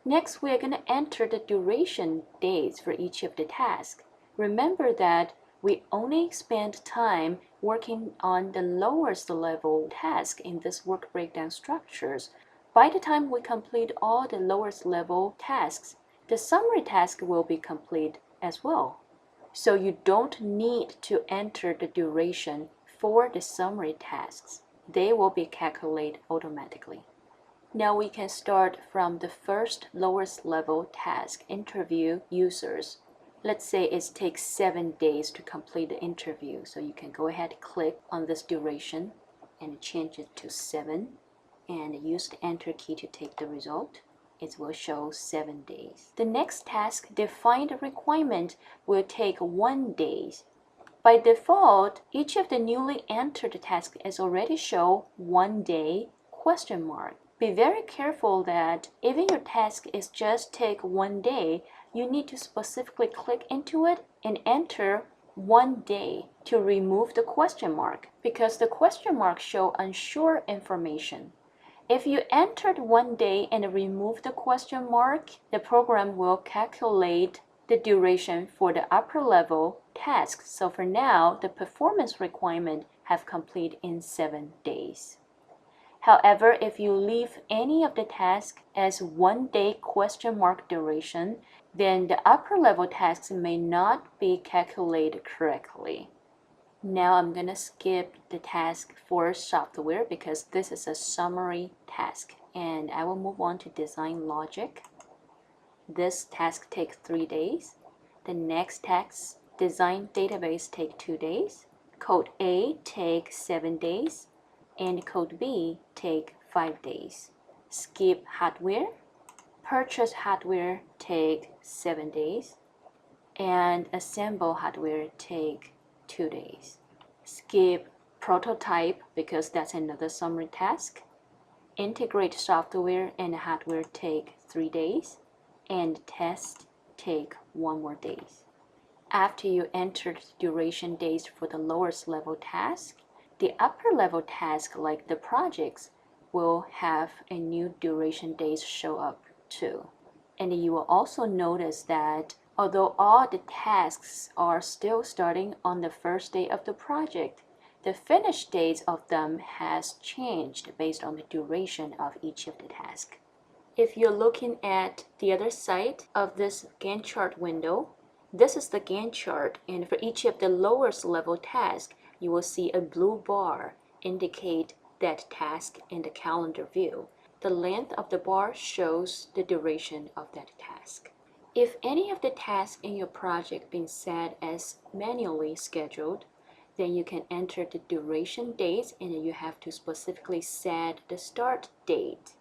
Next, we are going to enter the duration days for each of the tasks. Remember that we only spend time working on the lowest level task in this work breakdown structures. By the time we complete all the lowest level tasks, the summary task will be complete as well. So you don't need to enter the duration for the summary tasks. They will be calculated automatically. Now we can start from the first lowest level task, interview users. Let's say it takes 7 days to complete the interview. So you can go ahead and click on this duration and change it to 7 and use the enter key to take the result. It will show 7 days. The next task, define the requirement, will take 1 day. By default, each of the newly entered tasks is already show 1 day question mark. Be very careful that even your task is just take 1 day, you need to specifically click into it and enter 1 day to remove the question mark, because the question mark show unsure information. If you entered 1 day and remove the question mark, the program will calculate the duration for the upper level tasks. So for now, the performance requirement have complete in 7 days. However, if you leave any of the tasks as 1 day question mark duration, then the upper level tasks may not be calculated correctly. Now I'm going to skip the task for software because this is a summary task, and I will move on to design logic. This task takes 3 days. The next task, design database, take 2 days. Code A takes 7 days, and code B take 5 days. Skip hardware. Purchase hardware take 7 days, and assemble hardware take 2 days. Skip prototype because that's another summary task. Integrate software and hardware take 3 days, and test take 1 more day. After you enter the duration days for the lowest level task, the upper level task like the projects will have a new duration days show up too. And you will also notice that although all the tasks are still starting on the first day of the project, the finish dates of them has changed based on the duration of each of the tasks. If you're looking at the other side of this Gantt chart window, this is the Gantt chart, and for each of the lowest level tasks, you will see a blue bar indicate that task in the calendar view. The length of the bar shows the duration of that task. If any of the tasks in your project been set as manually scheduled, then you can enter the duration dates and you have to specifically set the start date.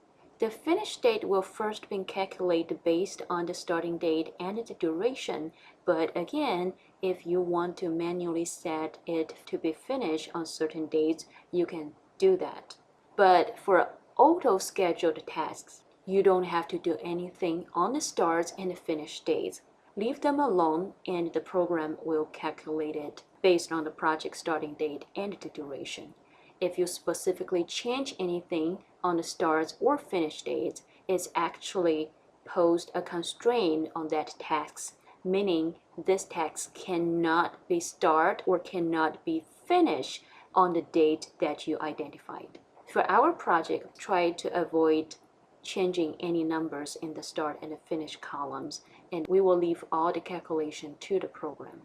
The finish date will first be calculated based on the starting date and the duration, but again, if you want to manually set it to be finished on certain dates, you can do that. But for auto-scheduled tasks, you don't have to do anything on the start and the finish dates. Leave them alone and the program will calculate it based on the project starting date and the duration. If you specifically change anything on the start or finish dates, it's actually posed a constraint on that task, meaning this task cannot be start or cannot be finished on the date that you identified. For our project, try to avoid changing any numbers in the start and the finish columns, and we will leave all the calculation to the program.